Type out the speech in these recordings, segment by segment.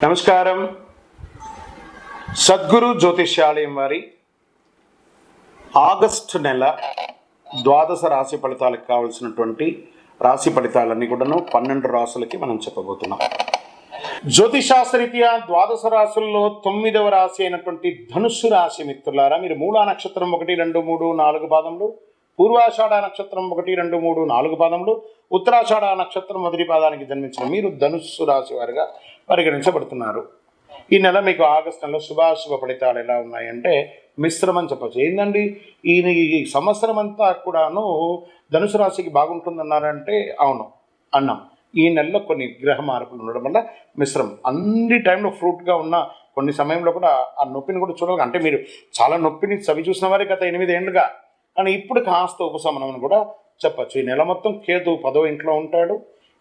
నమస్కారం. సద్గురు జ్యోతిష్యాలయం వారి ఆగస్టు నెల ద్వాదశ రాశి ఫలితాలకు కావలసినటువంటి రాశి ఫలితాలన్నీ కూడాను 12 రాశులకి మనం చెప్పబోతున్నాం. జ్యోతిషాస్త్రరీత్యా ద్వాదశ రాశుల్లో 9వ రాశి అయినటువంటి ధనుస్సు రాశి మిత్రులారా, మీరు మూలా నక్షత్రం 1, 2, 3, 4 పాదములు, పూర్వాషాఢ నక్షత్రం 1, 2, 3, 4 పాదములు, ఉత్తరాషాఢ నక్షత్రం మొదటి పాదానికి జన్మించిన మీరు ధనుస్సు రాశి వారిగా పరిగణించబడుతున్నారు. ఈ నెల మీకు ఆగస్టు నెలలో శుభాశుభ ఫలితాలు ఎలా ఉన్నాయంటే మిశ్రమం చెప్పచ్చు. ఏంటండి ఈ సంవత్సరం అంతా కూడాను ధనుసు రాశికి బాగుంటుందన్నారంటే అవును అన్నాం. ఈ నెలలో కొన్ని గ్రహ మార్పులు ఉండడం వల్ల మిశ్రమం. అన్ని టైంలో ఫ్రూట్గా ఉన్న కొన్ని సమయంలో కూడా ఆ నొప్పిని కూడా చూడాలి. అంటే మీరు చాలా నొప్పిని చవి చూసిన వారి గత 8 ఏళ్ళుగా, కానీ ఇప్పుడు కాస్త ఉపశమనం అని కూడా చెప్పచ్చు. ఈ నెల మొత్తం కేతు 10వ ఇంట్లో ఉంటాడు.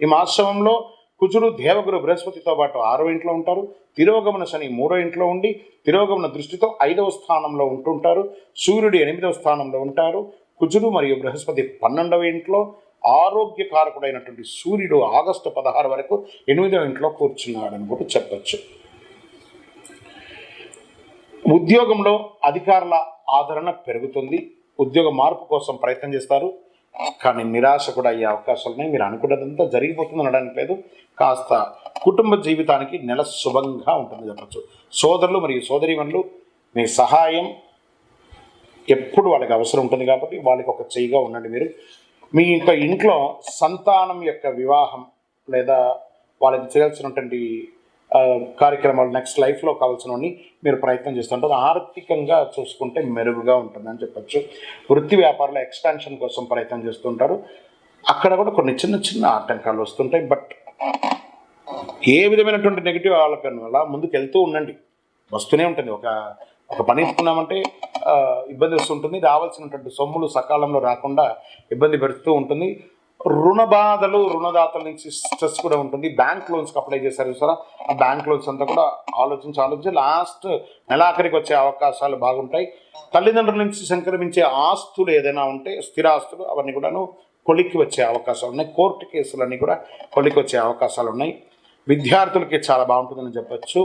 ఈ మాసంలో కుజుడు దేవగురు బృహస్పతితో పాటు 6వ ఇంట్లో ఉంటారు. తిరోగమన శని 3వ ఇంట్లో ఉండి తిరోగమన దృష్టితో 5వ స్థానంలో ఉంటుంటారు. సూర్యుడు 8వ స్థానంలో ఉంటారు. కుజుడు మరియు బృహస్పతి 12వ ఇంట్లో. ఆరోగ్యకారకుడైనటువంటి సూర్యుడు ఆగస్టు 16 వరకు 8వ ఇంట్లో కూర్చున్నాడని కూడా చెప్పచ్చు. ఉద్యోగంలో అధికారుల ఆదరణ పెరుగుతుంది. ఉద్యోగ మార్పు కోసం ప్రయత్నం చేస్తారు, కానీ నిరాశ కూడా అయ్యే అవకాశాలు ఉన్నాయి. మీరు అనుకున్నదంతా జరిగిపోతుంది అనడానికి లేదు. కాస్త కుటుంబ జీవితానికి నెల శుభంగా ఉంటుంది చెప్పచ్చు. సోదరులు మరియు సోదరీమణులు మీ సహాయం ఎప్పుడు వాళ్ళకి అవసరం ఉంటుంది కాబట్టి వాళ్ళకి ఒక చెయ్యిగా ఉండండి. మీరు మీ ఇంట్లో సంతానం యొక్క వివాహం లేదా వాళ్ళకి చేయాల్సినటువంటి కార్యక్రమాలు నెక్స్ట్ లైఫ్లో కావాల్సినవన్నీ మీరు ప్రయత్నం చేస్తుంటారు. ఆర్థికంగా చూసుకుంటే మెరుగుగా ఉంటుందని చెప్పచ్చు. వృత్తి వ్యాపారంలో ఎక్స్పాన్షన్ కోసం ప్రయత్నం చేస్తుంటారు. అక్కడ కూడా కొన్ని చిన్న చిన్న ఆటంకాలు వస్తుంటాయి. బట్ ఏ విధమైనటువంటి నెగిటివ్ ఆలోచన వల్ల ముందుకు వెళ్తూ ఉండండి. వస్తూనే ఉంటుంది. ఒక పని ఇస్తున్నామంటే ఇబ్బంది వస్తుంటుంది. రావాల్సినటువంటి సొమ్ములు సకాలంలో రాకుండా ఇబ్బంది పెడుతూ ఉంటుంది. రుణ బాధలు, రుణదాతల నుంచి స్ట్రెస్ కూడా ఉంటుంది. బ్యాంక్ లోన్స్కి అప్లై చేశారు సార్, ఆ బ్యాంక్ లోన్స్ అంతా కూడా ఆలోచించి లాస్ట్ నెలాఖరికి వచ్చే అవకాశాలు బాగుంటాయి. తల్లిదండ్రుల నుంచి సంక్రమించే ఆస్తులు ఏదైనా ఉంటే స్థిరాస్తులు అవన్నీ కూడాను కొలిక్కి వచ్చే అవకాశాలు ఉన్నాయి. కోర్టు కేసులన్నీ కూడా కొలిక్కి వచ్చే అవకాశాలు ఉన్నాయి. విద్యార్థులకి చాలా బాగుంటుందని చెప్పచ్చు.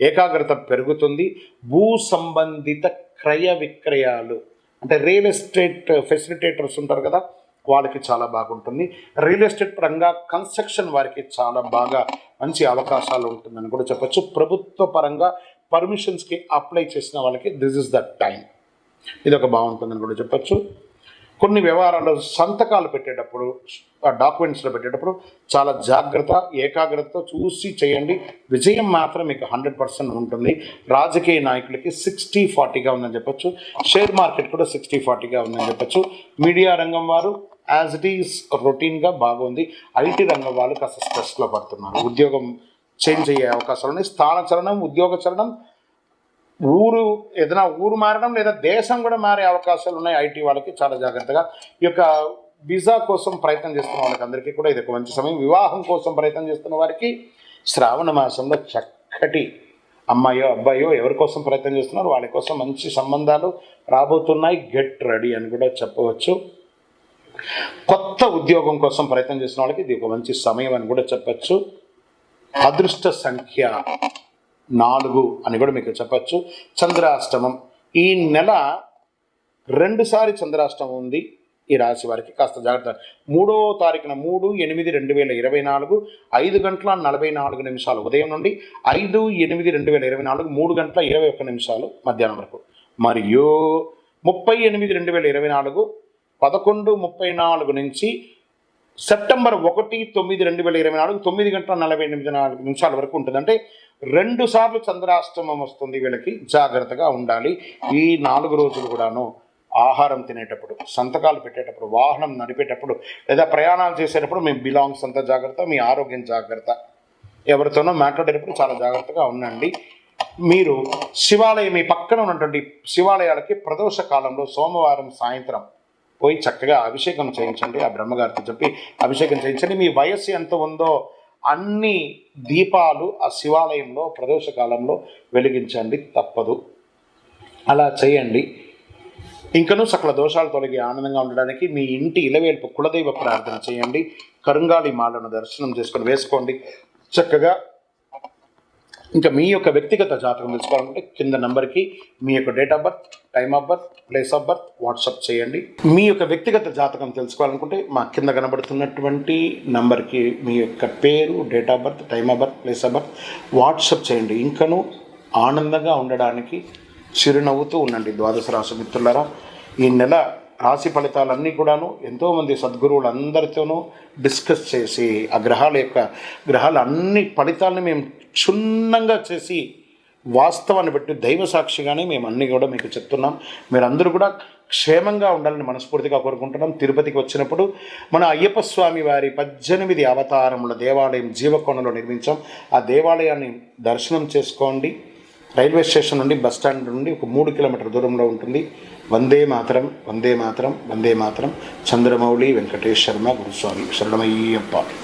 ఏకాగ్రత పెరుగుతుంది. భూ సంబంధిత క్రయ విక్రయాలు అంటే రియల్ ఎస్టేట్ ఫెసిలిటేటర్స్ ఉంటారు కదా, వాళ్ళకి చాలా బాగుంటుంది. రియల్ ఎస్టేట్ పరంగా కన్స్ట్రక్షన్ వారికి చాలా బాగా మంచి అవకాశాలు ఉంటుందని కూడా చెప్పచ్చు. ప్రభుత్వ పరంగా పర్మిషన్స్కి అప్లై చేసిన వాళ్ళకి దిస్ ఇస్ ద టైం. ఇది ఒక బాగుంటుందని కూడా చెప్పచ్చు. కొన్ని వ్యవహారాలు సంతకాలు పెట్టేటప్పుడు, డాక్యుమెంట్స్లో పెట్టేటప్పుడు చాలా జాగ్రత్త, ఏకాగ్రతతో చూసి చేయండి. విజయం మాత్రం మీకు 100% ఉంటుంది. రాజకీయ నాయకులకి 60-40గా ఉందని చెప్పచ్చు. షేర్ మార్కెట్ కూడా 60-40గా ఉందని చెప్పచ్చు. మీడియా రంగం వారు యాజ్ ఇట్ ఈస్ రొటీన్గా బాగుంది. ఐటీ రంగం వాళ్ళు కాస్త స్ట్రెస్లో పడుతున్నారు. ఉద్యోగం చేంజ్ అయ్యే అవకాశాలు ఉన్నాయి. స్థాన చలనం, ఉద్యోగ చలనం, ఏదైనా ఊరు మారడం లేదా దేశం కూడా మారే అవకాశాలు ఉన్నాయి. ఐటీ వాళ్ళకి చాలా జాగ్రత్తగా. ఈ యొక్క వీసా కోసం ప్రయత్నం చేస్తున్న వాళ్ళకి అందరికీ కూడా ఇది ఒక మంచి సమయం. వివాహం కోసం ప్రయత్నం చేస్తున్న వారికి శ్రావణ మాసంలో చక్కటి అమ్మాయో అబ్బాయో ఎవరి కోసం ప్రయత్నం చేస్తున్నారు వాళ్ళ కోసం మంచి సంబంధాలు రాబోతున్నాయి. గెట్ రెడీ అని కూడా చెప్పవచ్చు. కొత్త ఉద్యోగం కోసం ప్రయత్నం చేసిన వాళ్ళకి ఇది ఒక మంచి సమయం అని కూడా చెప్పచ్చు. అదృష్ట సంఖ్య 4 అని కూడా మీకు చెప్పచ్చు. చంద్రాష్టమం ఈ నెల 2 సారి చంద్రాష్టమం ఉంది. ఈ రాశి వారికి కాస్త జాగ్రత్త. 3వ తారీఖున 3/8/2024 5:44 ఉదయం నుండి 5/8/2024 3:21 మధ్యాహ్నం వరకు, మరియు 30/8/2024 11:34 నుంచి సెప్టెంబర్ 1/9/2024 9:48 వరకు ఉంటుంది. అంటే 2 సార్లు చంద్రాష్టమం వస్తుంది. వీళ్ళకి జాగ్రత్తగా ఉండాలి. ఈ 4 రోజులు కూడాను ఆహారం తినేటప్పుడు, సంతకాలు పెట్టేటప్పుడు, వాహనం నడిపేటప్పుడు లేదా ప్రయాణాలు చేసేటప్పుడు మీ బిలాంగ్స్ అంతా జాగ్రత్త, మీ ఆరోగ్యం జాగ్రత్త. ఎవరితోనో మాట్లాడేటప్పుడు చాలా జాగ్రత్తగా ఉండండి. మీరు శివాలయం, మీ పక్కన ఉన్నటువంటి శివాలయాలకి ప్రదోష కాలంలో సోమవారం సాయంత్రం పోయి చక్కగా అభిషేకం చేయించండి. ఆ బ్రహ్మగారితో చెప్పి అభిషేకం చేయించండి. మీ వయస్సు ఎంత ఉందో అన్ని దీపాలు ఆ శివాలయంలో ప్రదోష కాలంలో వెలిగించండి, తప్పదు. అలా చేయండి. ఇంకనూ సకల దోషాలు తొలగి ఆనందంగా ఉండడానికి మీ ఇంటి ఇలవేల్పు కులదైవ ప్రార్థన చేయండి. కరుంగాలి మాలను దర్శనం చేసుకొని వేసుకోండి. చక్కగా ఇంకా మీ యొక్క వ్యక్తిగత జాతకం తెలుసుకోవాలంటే కింద నంబర్కి మీ యొక్క date of birth, time of birth, place of birth WhatsApp చేయండి. మీ యొక్క వ్యక్తిగత జాతకం తెలుసుకోవాలనుకుంటే మా కింద కనబడుతున్నటువంటి నంబర్కి మీ యొక్క పేరు, date of birth, time of birth, place of birth WhatsApp చేయండి. ఇంకను ఆనందంగా ఉండడానికి చిరునవ్వుతూ ఉండండి. ద్వాదశ రాశి మిత్రులారా, ఈ నెల రాశి ఫలితాలన్నీ కూడాను ఎంతోమంది సద్గురువులు అందరితోనూ డిస్కస్ చేసి ఆ గ్రహాల అన్ని ఫలితాలని మేము క్షుణ్ణంగా చేసి వాస్తవాన్ని బట్టి దైవ సాక్షిగానే మేము అన్నీ కూడా మీకు చెప్తున్నాం. మీరందరూ కూడా క్షేమంగా ఉండాలని మనస్ఫూర్తిగా కోరుకుంటున్నాం. తిరుపతికి వచ్చినప్పుడు మన అయ్యప్ప స్వామి వారి 18 అవతారముల దేవాలయం జీవకోణలో నిర్మించాం. ఆ దేవాలయాన్ని దర్శనం చేసుకోండి. రైల్వే స్టేషన్ నుండి బస్ స్టాండ్ నుండి ఒక 3 కిలోమీటర్ దూరంలో ఉంటుంది. వందే మాతరం, వందే మాతరం, వందే మాతరం. చంద్రమౌళి వెంకటేష్ శర్మ గురుస్వామి. శరణమయ్యప్ప.